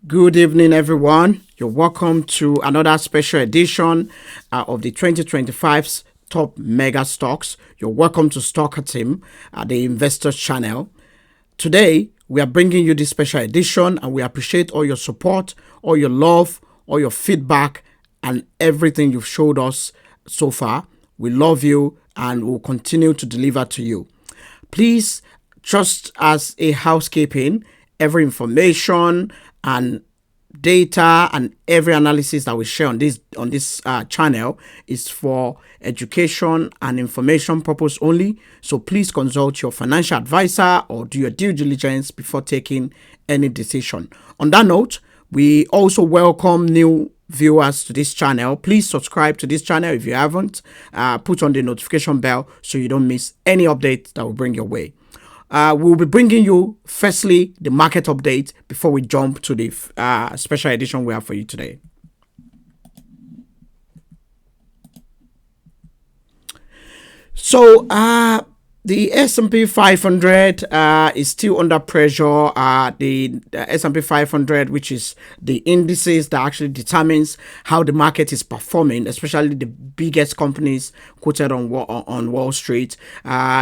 Good evening, everyone. You're welcome to another special edition of the 2025's Top Mega Stocks. You're welcome to Stalker Team at the Investors Channel. Today, we are bringing you this special edition, and we appreciate all your support, all your love, all your feedback, and everything you've showed us so far. We love you and will continue to deliver to you. Please, just as a housekeeping, every information and data and every analysis that we share on this channel is for education and information purpose only. So please consult your financial advisor or do your due diligence before taking any decision. On that note, we also welcome new viewers to this channel. Please subscribe to this channel if you haven't. Put on the notification bell so you don't miss any updates that will bring your way. We'll be bringing you, firstly, the market update before we jump to the special edition we have for you today. So, the S&P 500 is still under pressure. The S&P 500, which is the indices that actually determines how the market is performing, especially the biggest companies quoted on Wall Street,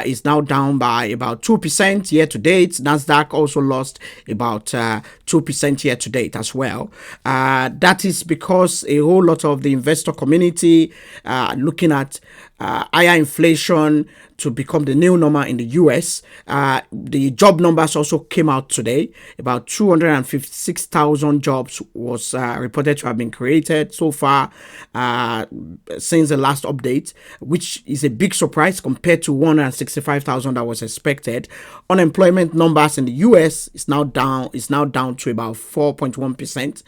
is now down by about 2% year to date. Nasdaq also lost about 2% year to date as well. That is because a whole lot of the investor community looking at higher inflation to become the new normal in the US. The job numbers also came out today. About 256,000 jobs was reported to have been created so far since the last update, which is a big surprise compared to 165,000 that was expected. Unemployment numbers in the US is now down to about 4.1%.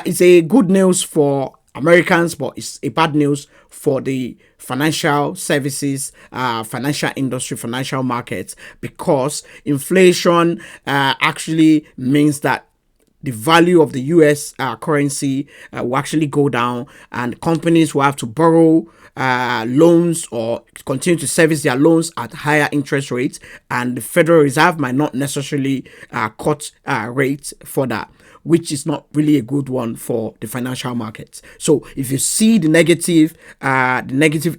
It's a good news for Americans, but it's a bad news for the financial services, financial industry, financial markets, because inflation actually means that the value of the US currency will actually go down, and companies will have to borrow loans or continue to service their loans at higher interest rates, and the Federal Reserve might not necessarily cut rates for that, which is not really a good one for the financial markets. So if you see the negative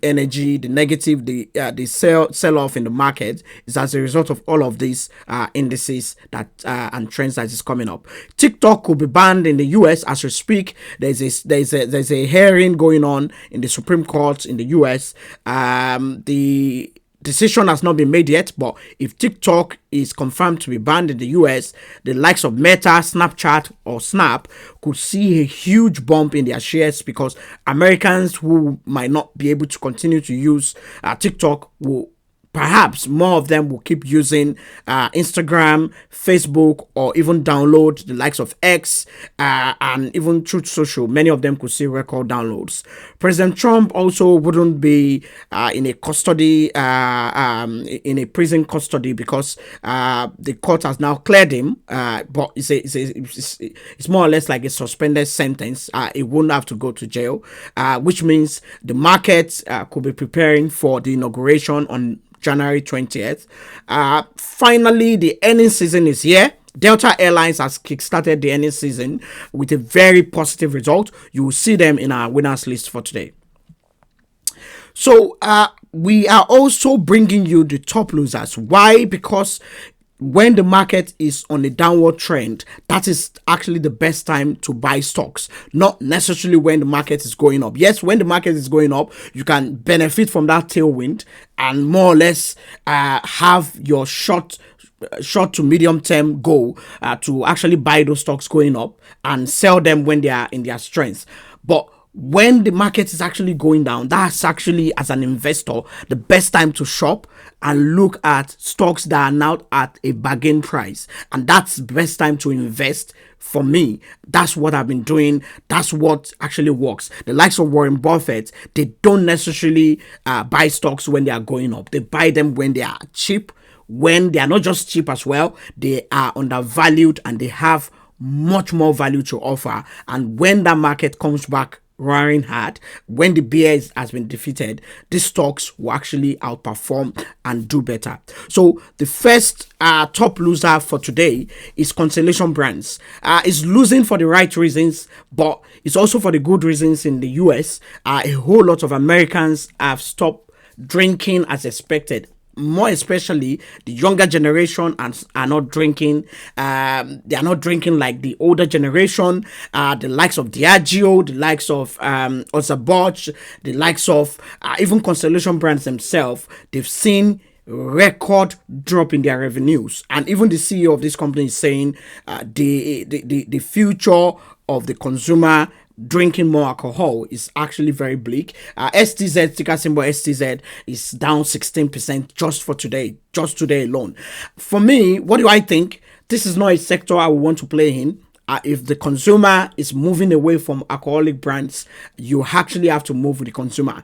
energy, the sell off in the market, is as a result of all of these indices that and trends that is coming up. TikTok could be banned in the US as we speak. There's a hearing going on in the Supreme Court in the US. The decision has not been made yet, but if TikTok is confirmed to be banned in the US, the likes of Meta, Snapchat, or Snap could see a huge bump in their shares, because Americans who might not be able to continue to use TikTok will, perhaps more of them will keep using Instagram, Facebook, or even download the likes of X and even Truth Social. Many of them could see record downloads. President Trump also wouldn't be in a custody, in a prison custody, because the court has now cleared him. But it's more or less like a suspended sentence. It won't have to go to jail, which means the market could be preparing for the inauguration on January 20th. Finally, the earnings season is here. Delta Airlines has kickstarted the earnings season with a very positive result. You will see them in our winners list for today. So we are also bringing you the top losers. Why? Because when the market is on a downward trend, that is actually the best time to buy stocks, not necessarily when the market is going up. Yes, when the market is going up, you can benefit from that tailwind and more or less have your short to medium term goal to actually buy those stocks going up and sell them when they are in their strength. But when the market is actually going down, that's actually, as an investor, the best time to shop and look at stocks that are now at a bargain price. And that's the best time to invest. For me, that's what I've been doing. That's what actually works. The likes of Warren Buffett, they don't necessarily buy stocks when they are going up. They buy them when they are cheap. When they are not just cheap as well, they are undervalued and they have much more value to offer. And when that market comes back roaring hard, when the bear has been defeated, these stocks will actually outperform and do better. So the first top loser for today is Constellation Brands. It's losing for the right reasons, but it's also for the good reasons. In the US, a whole lot of Americans have stopped drinking as expected. More especially the younger generation are not drinking. They are not drinking like the older generation, the likes of Diageo, the likes of Osaboch, the likes of even Constellation Brands themselves. They've seen record drop in their revenues, and even the CEO of this company is saying the future of the consumer drinking more alcohol is actually very bleak. STZ, ticker symbol STZ, is down 16% just today alone. For me, what do I think? This is not a sector I would want to play in. If the consumer is moving away from alcoholic brands, you actually have to move with the consumer,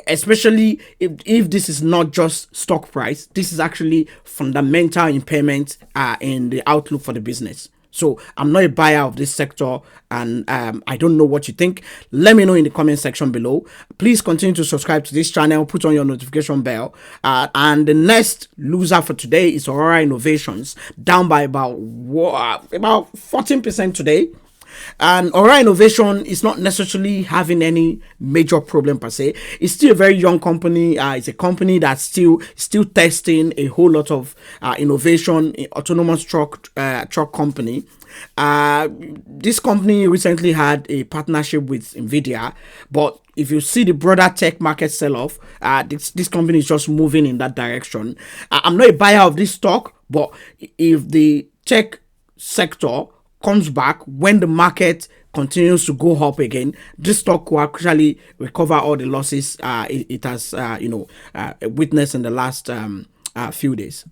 especially if this is not just stock price. This is actually fundamental impairment in the outlook for the business. So I'm not a buyer of this sector, and I don't know what you think. Let me know in the comment section below. Please continue to subscribe to this channel, put on your notification bell. And the next loser for today is Aurora Innovations, down by about 14% today. And Aurora Innovation is not necessarily having any major problem per se. It's still a very young company. It's a company that's still testing a whole lot of innovation in autonomous truck company. This company recently had a partnership with Nvidia, but if you see the broader tech market sell-off, this company is just moving in that direction. I'm not a buyer of this stock, but if the tech sector comes back when the market continues to go up again, this stock will actually recover all the losses it has witnessed in the last few days.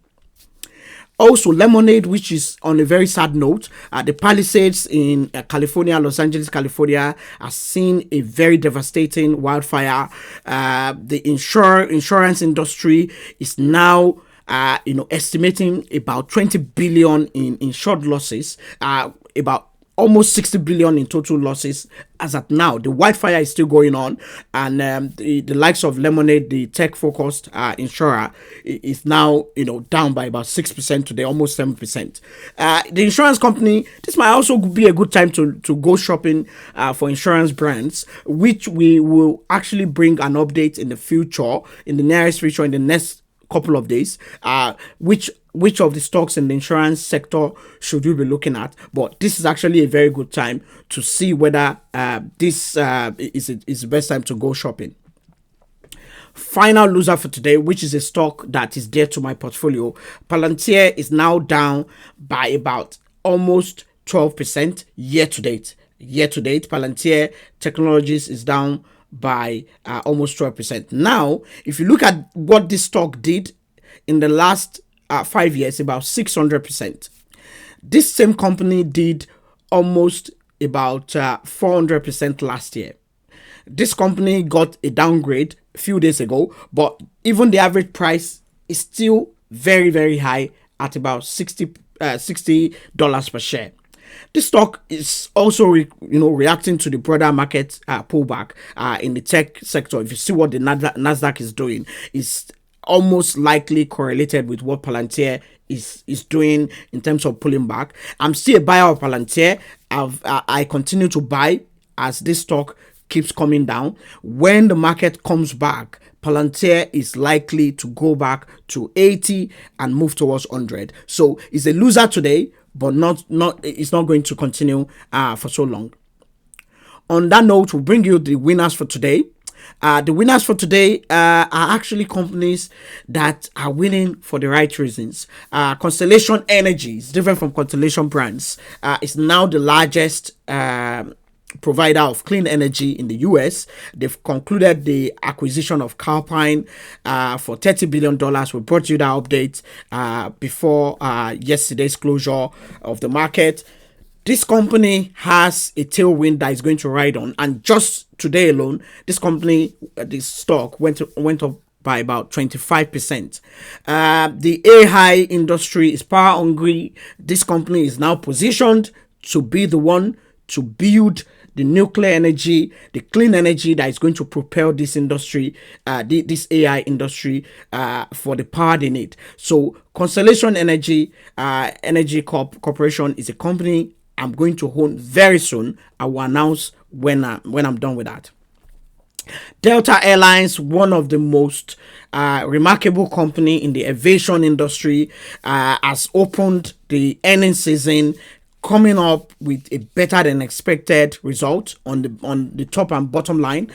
Also, Lemonade, which is on a very sad note, the Palisades in California, Los Angeles, California, has seen a very devastating wildfire. The insurance industry is now estimating about 20 billion in insured losses, about almost 60 billion in total losses as at now. The wildfire is still going on, and the likes of Lemonade, the tech-focused insurer, is now down by about 6% today, almost 7%. The insurance company, this might also be a good time to go shopping for insurance brands, which we will actually bring an update in the future, in the nearest future, in the next couple of days, which of the stocks in the insurance sector should we be looking at. But this is actually a very good time to see whether this is the best time to go shopping. Final loser for today, which is a stock that is dear to my portfolio, Palantir, is now down by about almost 12% year to date. Palantir Technologies is down by almost 12%. Now, if you look at what this stock did in the last 5 years, about 600%. This same company did almost about 400% last year. This company got a downgrade a few days ago, but even the average price is still very, very high at about $60 per share. This stock is also reacting to the broader market pullback in the tech sector. If you see what the Nasdaq is doing, it's almost likely correlated with what Palantir is doing in terms of pulling back. I'm still a buyer of Palantir. I continue to buy as this stock keeps coming down. When the market comes back, Palantir is likely to go back to 80 and move towards 100. So it's a loser today, but it's not going to continue for so long. On that note, we'll bring you the winners for today. The winners for today are actually companies that are winning for the right reasons. Constellation Energy is different from Constellation Brands. It's now the largest provider of clean energy in the US. They've concluded the acquisition of Calpine for $30 billion. We brought you that update before yesterday's closure of the market. This company has a tailwind that is going to ride on, and just today alone, this stock went up by about 25%. The AI industry is power hungry. This company is now positioned to be the one to build the nuclear energy, the clean energy that is going to propel this industry, this AI industry, for the power they need. So Constellation Energy Corporation is a company I'm going to own very soon. I will announce when I'm done with that. Delta Airlines, one of the most remarkable company in the aviation industry, has opened the earnings season coming up with a better than expected result on the top and bottom line.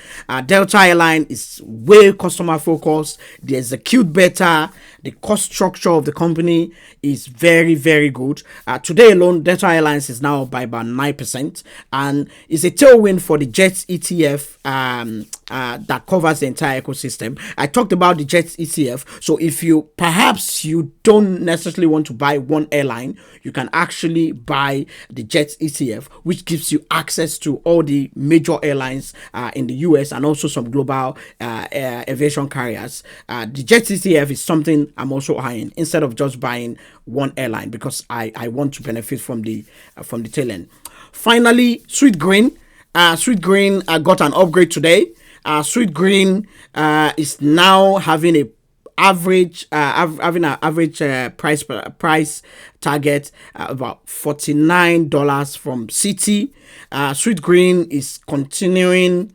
Delta Airline is way customer focused. They execute better. The cost structure of the company is very, very good. Today alone, Delta Airlines is now up by about 9%, and it's a tailwind for the JETS ETF that covers the entire ecosystem. I talked about the JETS ETF. So if you don't necessarily want to buy one airline, you can actually buy the JETS ETF, which gives you access to all the major airlines in the US and also some global aviation carriers. The JETS ETF is something I'm also eyeing instead of just buying one airline, because I want to benefit from the tail end. Finally, Sweet Green. Sweet Green got an upgrade today. Sweet Green is now having an average price target about $49 from Citi. Sweet Green is continuing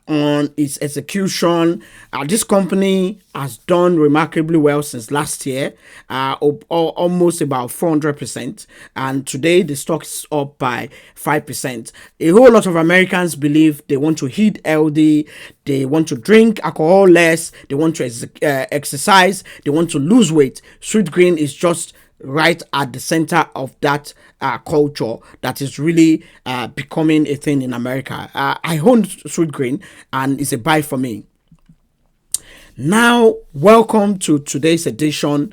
on its execution. This company has done remarkably well since last year, almost about 400%, and today the stock is up by 5%. A whole lot of Americans believe they want to eat healthy, they want to drink alcohol less, they want to exercise, they want to lose weight. Sweet Green is just right at the center of that culture that is really becoming a thing in America. I own Sweet Green, and it's a buy for me. Now, welcome to today's edition.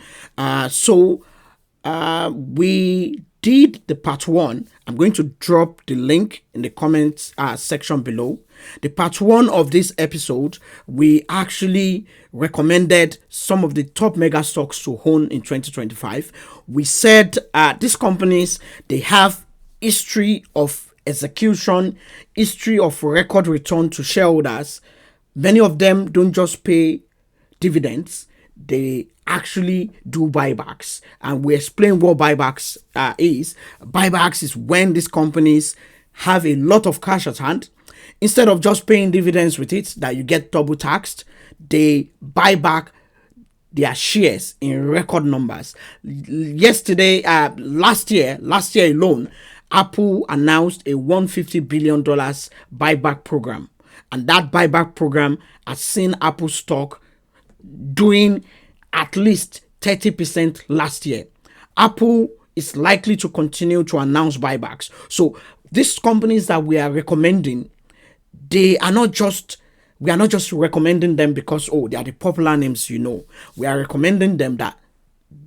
We did the part 1. I'm going to drop the link in the comments section below. The part 1 of this episode, we actually recommended some of the top mega stocks to own in 2025. We said these companies, they have history of execution, history of record return to shareholders. Many of them don't just pay dividends, they actually do buybacks, and we explain what buybacks is. Buybacks is when these companies have a lot of cash at hand. Instead of just paying dividends with it that you get double taxed, they buy back their shares in record numbers. Last year alone, Apple announced a $150 billion buyback program, and that buyback program has seen Apple stock doing at least 30% last year. Apple is likely to continue to announce buybacks. So these companies that we are recommending, we are not just recommending them because they are the popular names. We are recommending them that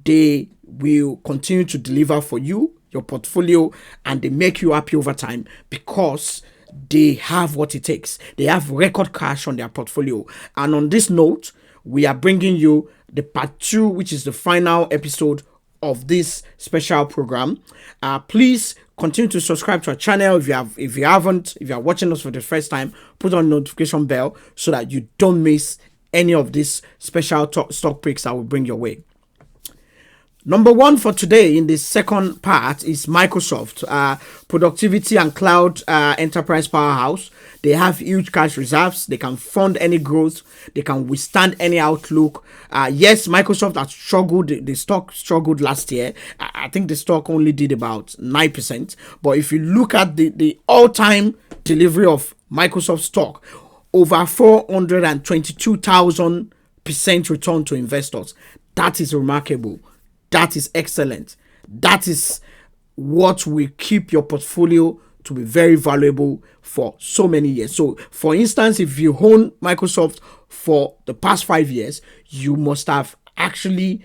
they will continue to deliver for you, your portfolio, and they make you happy over time because they have what it takes. They have record cash on their portfolio. And on this note, we are bringing you the part 2, which is the final episode of this special program. Please continue to subscribe to our channel. If you are watching us for the first time, put on notification bell so that you don't miss any of these special stock picks that will bring your way. Number 1 for today in the second part is Microsoft, productivity and cloud enterprise powerhouse. They have huge cash reserves. They can fund any growth. They can withstand any outlook. Yes, Microsoft has struggled. The stock struggled last year. I think the stock only did about 9%. But if you look at the all-time delivery of Microsoft stock, over 422,000% return to investors. That is remarkable. That is excellent. That is what will keep your portfolio to be very valuable for so many years. So, for instance, if you own Microsoft for the past 5 years, you must have actually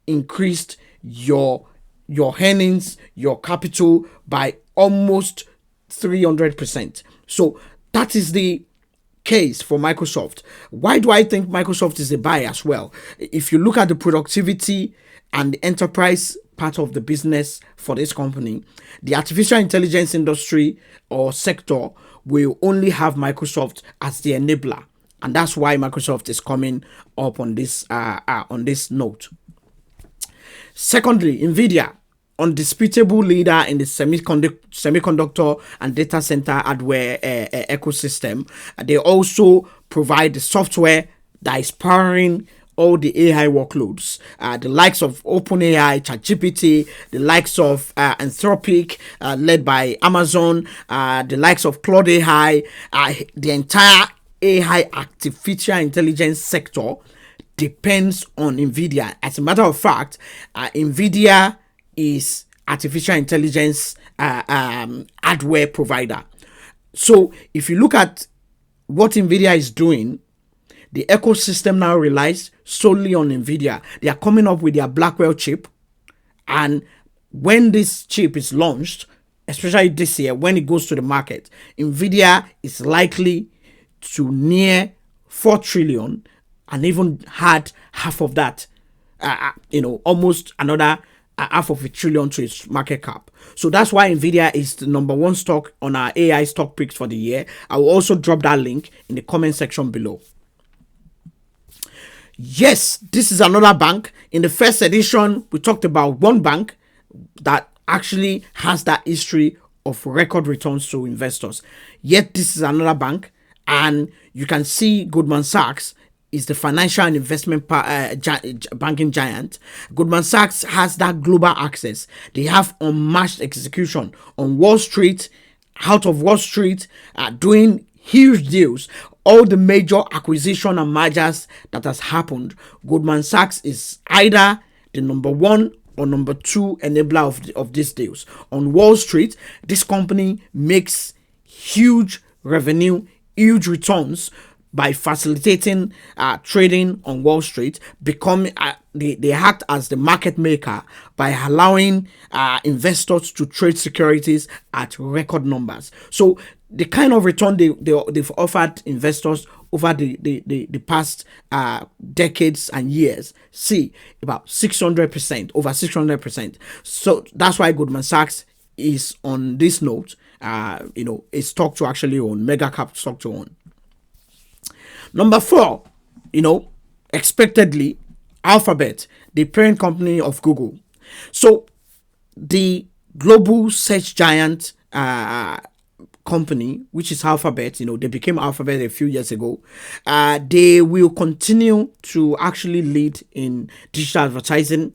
increased your earnings, your capital by almost 300%. So, that is the case for Microsoft. Why do I think Microsoft is a buy as well? If you look at the productivity and the enterprise part of the business for this company, the artificial intelligence industry or sector will only have Microsoft as the enabler, and that's why Microsoft is coming up on this note. Secondly, Nvidia, undisputable leader in the semiconductor and data center hardware ecosystem. They also provide the software that is powering all the AI workloads, the likes of OpenAI, ChatGPT, the likes of Anthropic, led by Amazon, the likes of Claude AI, the entire AI artificial intelligence sector depends on Nvidia. As a matter of fact, Nvidia is artificial intelligence hardware provider. So if you look at what Nvidia is doing, the ecosystem now relies solely on Nvidia. They are coming up with their Blackwell chip, and when this chip is launched, especially this year, when it goes to the market, Nvidia is likely to near 4 trillion and even had half of that, almost another half of a trillion to its market cap. So that's why Nvidia is the number one stock on our AI stock picks for the year. I will also drop that link in the comment section below. Yes, this is another bank. In the first edition, we talked about one bank that actually has that history of record returns to investors. Yet this is another bank, and you can see Goldman Sachs is the financial and investment banking giant. Goldman Sachs has that global access. They have unmatched execution on Wall Street, out of Wall Street, doing huge deals. All the major acquisition and mergers that has happened, Goldman Sachs is either the number one or number two enabler of these deals. On Wall Street, this company makes huge revenue, huge returns by facilitating trading on Wall Street. They act as the market maker by allowing investors to trade securities at record numbers. So the kind of return they've offered investors over the past decades and years, see, about 600%, over 600%. So that's why Goldman Sachs is on this note, a stock to actually own, mega cap stock to own. Number 4, expectedly, Alphabet, the parent company of Google. So the global search giant company, which is Alphabet, they became Alphabet a few years ago. They will continue to actually lead in digital advertising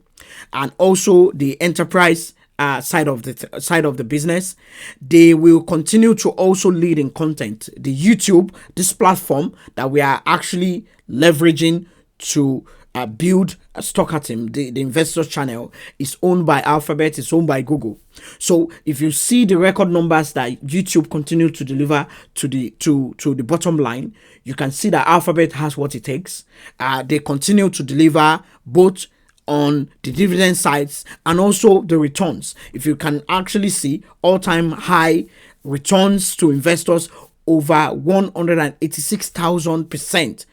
and also the enterprise side of the business. They will continue to also lead in content. The YouTube, this platform that we are actually leveraging to build a stock at him, the investors channel, is owned by Alphabet, it's owned by Google. So if you see the record numbers that YouTube continue to deliver to the bottom line, you can see that Alphabet has what it takes. They continue to deliver both on the dividend sides and also the returns. If you can actually see all-time high returns to investors over 186,000%.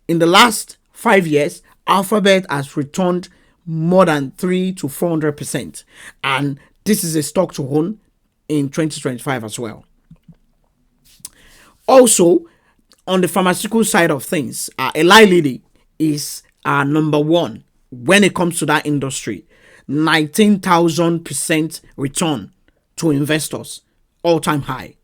In the last 5 years, Alphabet has returned more than 300 to 400%, and this is a stock to own in 2025 as well. Also, on the pharmaceutical side of things, Eli Lilly is number one when it comes to that industry. 19,000% return to investors, all-time high.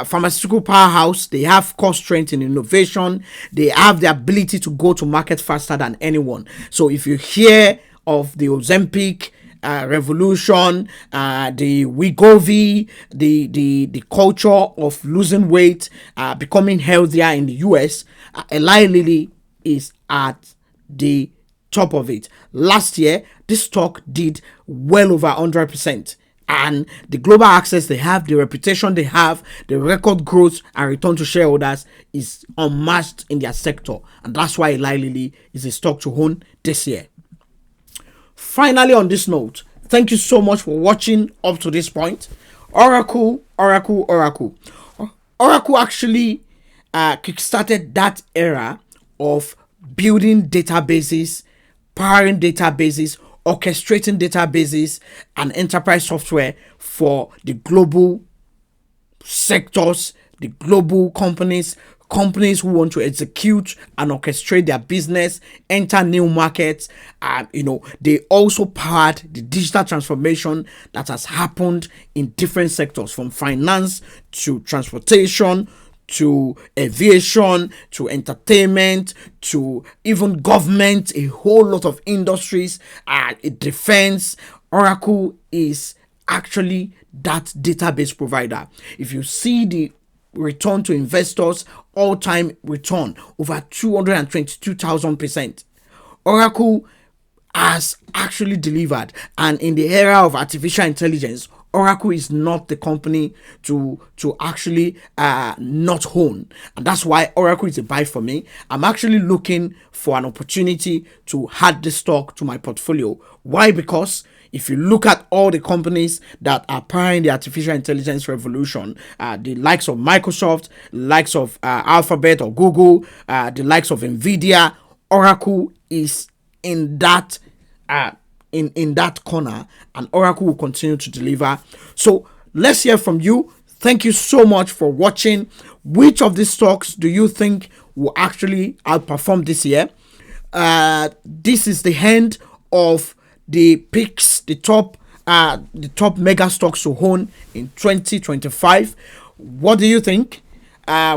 Pharmaceutical powerhouse, they have core strength in innovation. They have the ability to go to market faster than anyone. So if you hear of the Ozempic revolution, the Wegovy, the culture of losing weight, becoming healthier in the US, Eli Lilly is at the top of it. Last year, this stock did well over 100%. And the global access they have, the reputation they have, the record growth and return to shareholders is unmatched in their sector. And that's why Eli Lilly is a stock to own this year. Finally, on this note, thank you so much for watching up to this point. Oracle actually kickstarted that era of building databases, powering databases, orchestrating databases and enterprise software for the global sectors, the global companies, companies who want to execute and orchestrate their business, enter new markets. They also powered the digital transformation that has happened in different sectors, from finance to transportation to aviation to entertainment to even government, a whole lot of industries, defense. Oracle is actually that database provider. If you see the return to investors, all-time return over 222,000%. Oracle has actually delivered, and in the era of artificial intelligence, Oracle is not the company to actually not own, and that's why Oracle is a buy for me. I'm actually looking for an opportunity to add this stock to my portfolio. Why? Because if you look at all the companies that are powering the artificial intelligence revolution, the likes of Microsoft, the likes of Alphabet or Google, the likes of Nvidia, Oracle is in that in that corner, and Oracle will continue to deliver. So let's hear from you. Thank you so much for watching. Which of these stocks do you think will actually outperform this year? This is the end of the picks, the top mega stocks to own in 2025. What do you think?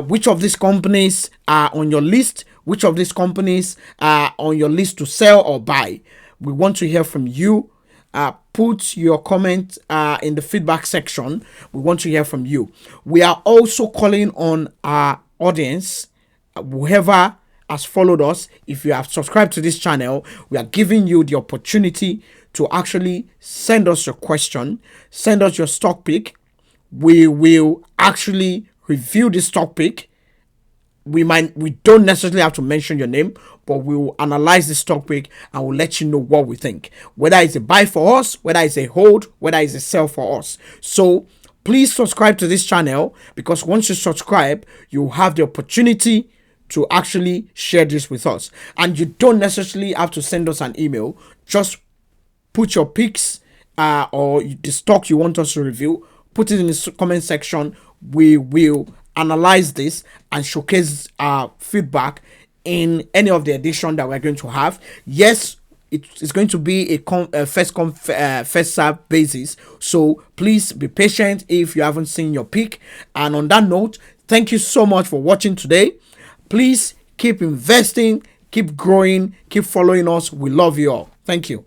Which of these companies are on your list? Which of these companies are on your list to sell or buy? We want to hear from you. Put your comment in the feedback section. We want to hear from you. We are also calling on our audience, whoever has followed us. If you have subscribed to this channel, we are giving you the opportunity to actually send us your question, send us your stock pick. We will actually review the stock pick. We don't necessarily have to mention your name, but we will analyze the stock pick and we'll let you know what we think, whether it's a buy for us, whether it's a hold, whether it's a sell for us. So please subscribe to this channel, because once you subscribe, you have the opportunity to actually share this with us. And you don't necessarily have to send us an email. Just put your picks or the stock you want us to review, put it in the comment section. We will analyze this and showcase our feedback in any of the edition that we're going to have. Yes, it's going to be a first come first serve basis, so please be patient if you haven't seen your pick. And on that note, thank you so much for watching today. Please keep investing, keep growing, keep following us. We love you all. Thank you.